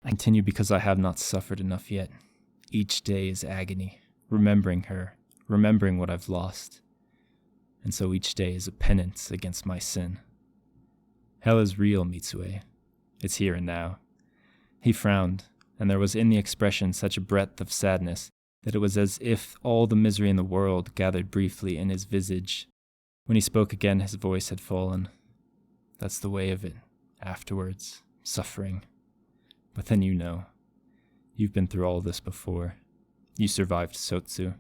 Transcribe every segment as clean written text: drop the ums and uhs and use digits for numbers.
I continue because I have not suffered enough yet. Each day is agony, remembering her, remembering what I've lost. And so each day is a penance against my sin. Hell is real, Mitsue. It's here and now. He frowned, and there was in the expression such a breadth of sadness that it was as if all the misery in the world gathered briefly in his visage. When he spoke again, his voice had fallen. That's the way of it. Afterwards, suffering. But then you know. You've been through all this before. You survived Sotsu.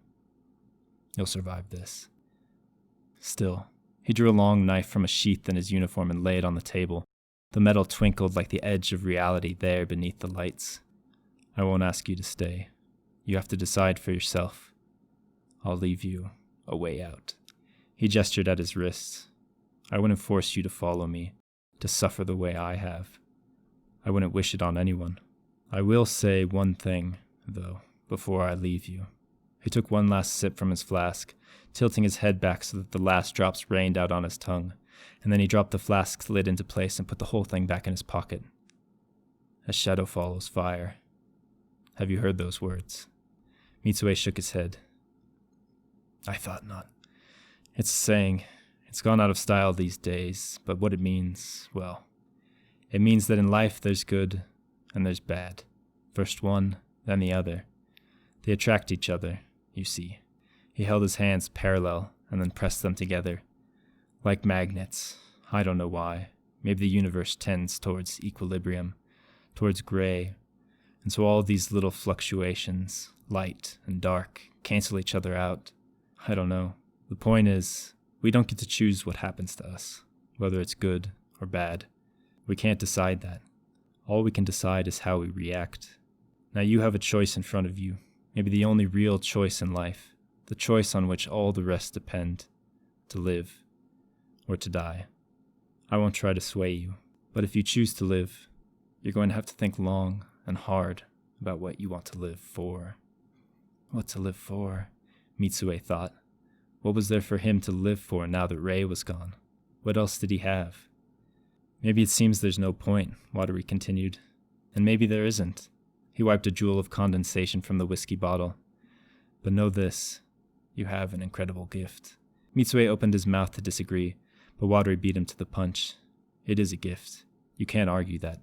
You'll survive this. Still, he drew a long knife from a sheath in his uniform and laid it on the table. The metal twinkled like the edge of reality there beneath the lights. I won't ask you to stay. You have to decide for yourself. I'll leave you a way out. He gestured at his wrists. I wouldn't force you to follow me, to suffer the way I have. I wouldn't wish it on anyone. I will say one thing, though, before I leave you. He took one last sip from his flask, tilting his head back so that the last drops rained out on his tongue, and then he dropped the flask's lid into place and put the whole thing back in his pocket. As shadow follows fire. Have you heard those words? Mitsue shook his head. I thought not. It's a saying. It's gone out of style these days, but what it means, well, it means that in life there's good and there's bad. First one, then the other. They attract each other, you see. He held his hands parallel and then pressed them together. Like magnets. I don't know why. Maybe the universe tends towards equilibrium, towards gray. And so all these little fluctuations, light and dark, cancel each other out. I don't know. The point is, we don't get to choose what happens to us, whether it's good or bad. We can't decide that. All we can decide is how we react. Now you have a choice in front of you, maybe the only real choice in life, the choice on which all the rest depend, to live or to die. I won't try to sway you, but if you choose to live, you're going to have to think long and hard about what you want to live for. What to live for? Mitsue thought. What was there for him to live for now that Rei was gone? What else did he have? Maybe it seems there's no point, Watery continued. And maybe there isn't. He wiped a jewel of condensation from the whiskey bottle. But know this, you have an incredible gift. Mitsue opened his mouth to disagree, but Watery beat him to the punch. It is a gift. You can't argue that.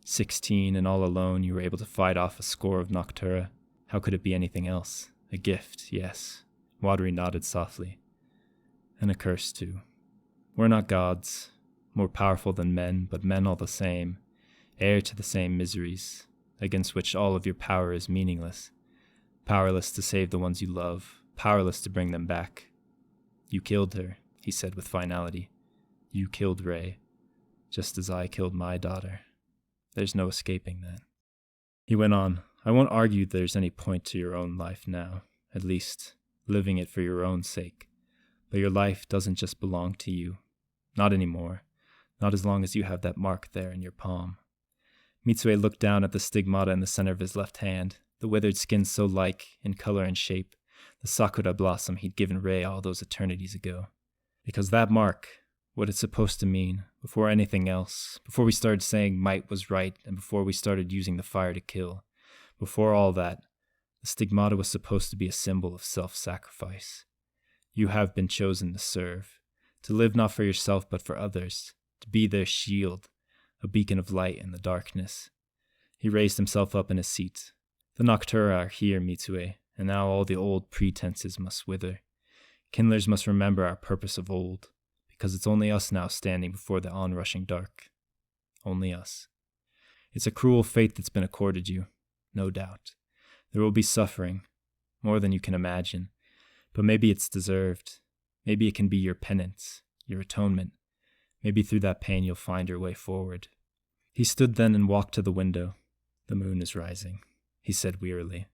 16 and all alone, you were able to fight off a score of Noctura. How could it be anything else? A gift, yes. Watery nodded softly. And a curse, too. We're not gods, more powerful than men, but men all the same, heir to the same miseries, against which all of your power is meaningless. Powerless to save the ones you love, powerless to bring them back. You killed her, he said with finality. You killed Rei, just as I killed my daughter. There's no escaping that. He went on, I won't argue there's any point to your own life now, at least living it for your own sake. But your life doesn't just belong to you. Not anymore. Not as long as you have that mark there in your palm. Mitsue looked down at the stigmata in the center of his left hand, the withered skin so like, in color and shape, the sakura blossom he'd given Rei all those eternities ago. Because that mark, what it's supposed to mean, before anything else, before we started saying might was right, and before we started using the fire to kill, before all that, the stigmata was supposed to be a symbol of self-sacrifice. You have been chosen to serve, to live not for yourself but for others, to be their shield, a beacon of light in the darkness. He raised himself up in his seat. The Noctura are here, Mitsue, and now all the old pretenses must wither. Kindlers must remember our purpose of old, because it's only us now standing before the onrushing dark. Only us. It's a cruel fate that's been accorded you, no doubt. There will be suffering, more than you can imagine, but maybe it's deserved. Maybe it can be your penance, your atonement. Maybe through that pain you'll find your way forward. He stood then and walked to the window. The moon is rising, he said wearily.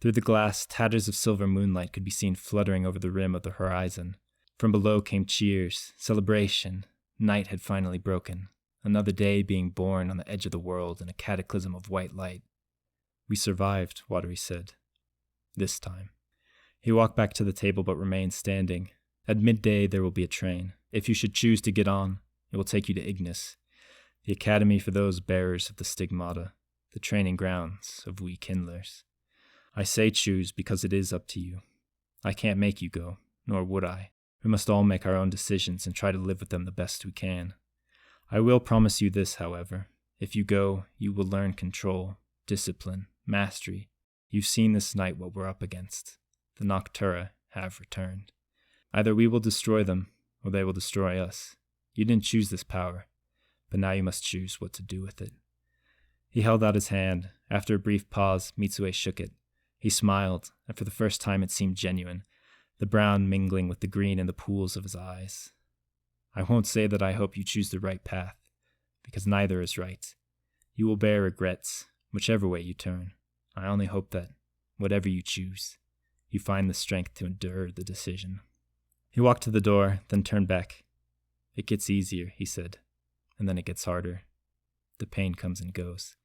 Through the glass, tatters of silver moonlight could be seen fluttering over the rim of the horizon. From below came cheers, celebration. Night had finally broken. Another day being born on the edge of the world in a cataclysm of white light. We survived, Watery said. This time. He walked back to the table but remained standing. At midday there will be a train. If you should choose to get on, it will take you to Ignis, the academy for those bearers of the stigmata. the training grounds of we kindlers. I say choose because it is up to you. I can't make you go, nor would I. We must all make our own decisions and try to live with them the best we can. I will promise you this, however. If you go, you will learn control, discipline, mastery. You've seen this night what we're up against. The Noctura have returned. Either we will destroy them, or they will destroy us. You didn't choose this power, but now you must choose what to do with it. He held out his hand. After a brief pause, Mitsue shook it. He smiled, and for the first time it seemed genuine, the brown mingling with the green in the pools of his eyes. I won't say that I hope you choose the right path, because neither is right. You will bear regrets, whichever way you turn. I only hope that, whatever you choose, you find the strength to endure the decision. He walked to the door, then turned back. It gets easier, he said, and then it gets harder. The pain comes and goes.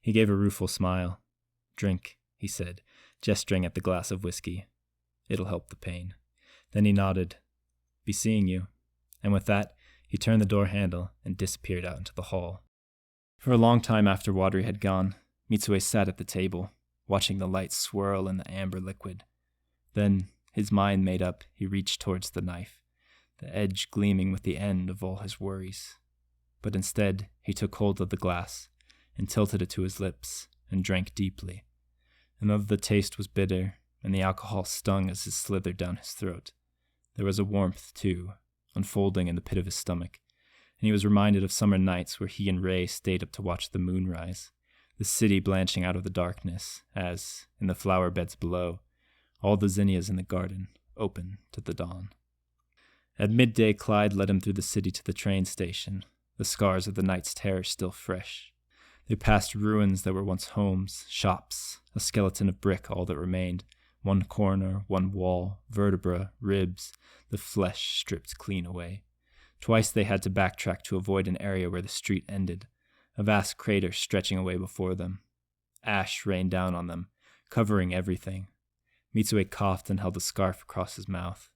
He gave a rueful smile. Drink, he said, gesturing at the glass of whiskey. It'll help the pain. Then he nodded. Be seeing you. And with that, he turned the door handle and disappeared out into the hall. For a long time after Wadri had gone, Mitsue sat at the table, watching the light swirl in the amber liquid. Then, his mind made up, he reached towards the knife, the edge gleaming with the end of all his worries. But instead, he took hold of the glass and tilted it to his lips and drank deeply. And though the taste was bitter and the alcohol stung as it slithered down his throat, there was a warmth, too, unfolding in the pit of his stomach, and he was reminded of summer nights where he and Ray stayed up to watch the moon rise, the city blanching out of the darkness as, in the flower beds below, all the zinnias in the garden opened to the dawn. At midday, Clyde led him through the city to the train station, the scars of the night's terror still fresh. They passed ruins that were once homes, shops, a skeleton of brick all that remained, one corner, one wall, vertebra, ribs, the flesh stripped clean away. Twice they had to backtrack to avoid an area where the street ended, a vast crater stretching away before them. Ash rained down on them, covering everything. Mitsue coughed and held a scarf across his mouth.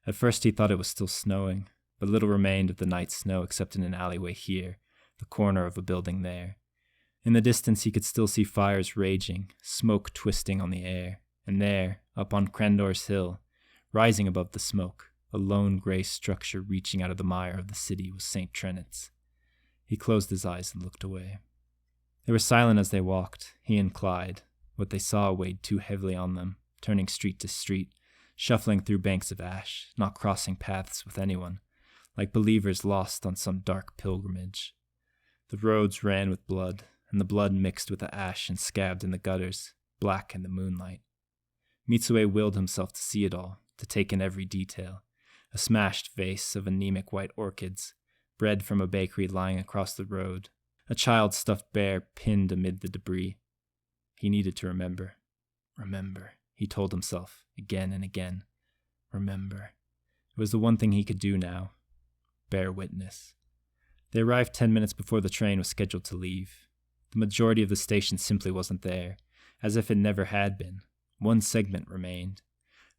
At first he thought it was still snowing, but little remained of the night snow except in an alleyway here, the corner of a building there. In the distance he could still see fires raging, smoke twisting on the air, and there, up on Crandor's hill, rising above the smoke, a lone gray structure reaching out of the mire of the city was St. Trenet's. He closed his eyes and looked away. They were silent as they walked, he and Clyde. What they saw weighed too heavily on them, turning street to street, shuffling through banks of ash, not crossing paths with anyone, like believers lost on some dark pilgrimage. The roads ran with blood, and the blood mixed with the ash and scabbed in the gutters, black in the moonlight. Mitsue willed himself to see it all, to take in every detail. A smashed vase of anemic white orchids, bread from a bakery lying across the road, a child stuffed bear pinned amid the debris. He needed to remember. Remember, he told himself, again and again. Remember. It was the one thing he could do now. Bear witness. They arrived 10 minutes before the train was scheduled to leave. The majority of the station simply wasn't there, as if it never had been. One segment remained.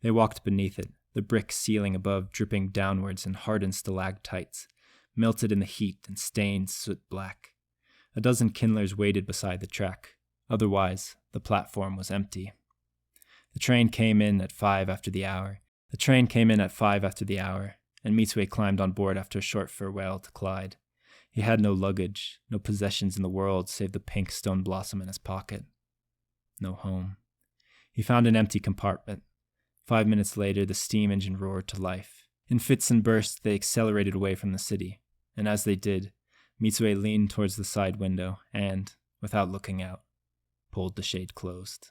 They walked beneath it, the brick ceiling above dripping downwards in hardened stalactites, melted in the heat and stained soot black. A dozen kindlers waited beside the track. Otherwise, the platform was empty. The train came in at 5 after the hour, and Mitsue climbed on board after a short farewell to Clyde. He had no luggage, no possessions in the world save the pink stone blossom in his pocket. No home. He found an empty compartment. 5 minutes later, the steam engine roared to life. In fits and bursts, they accelerated away from the city, and as they did, Mitsue leaned towards the side window and, without looking out, pulled the shade closed.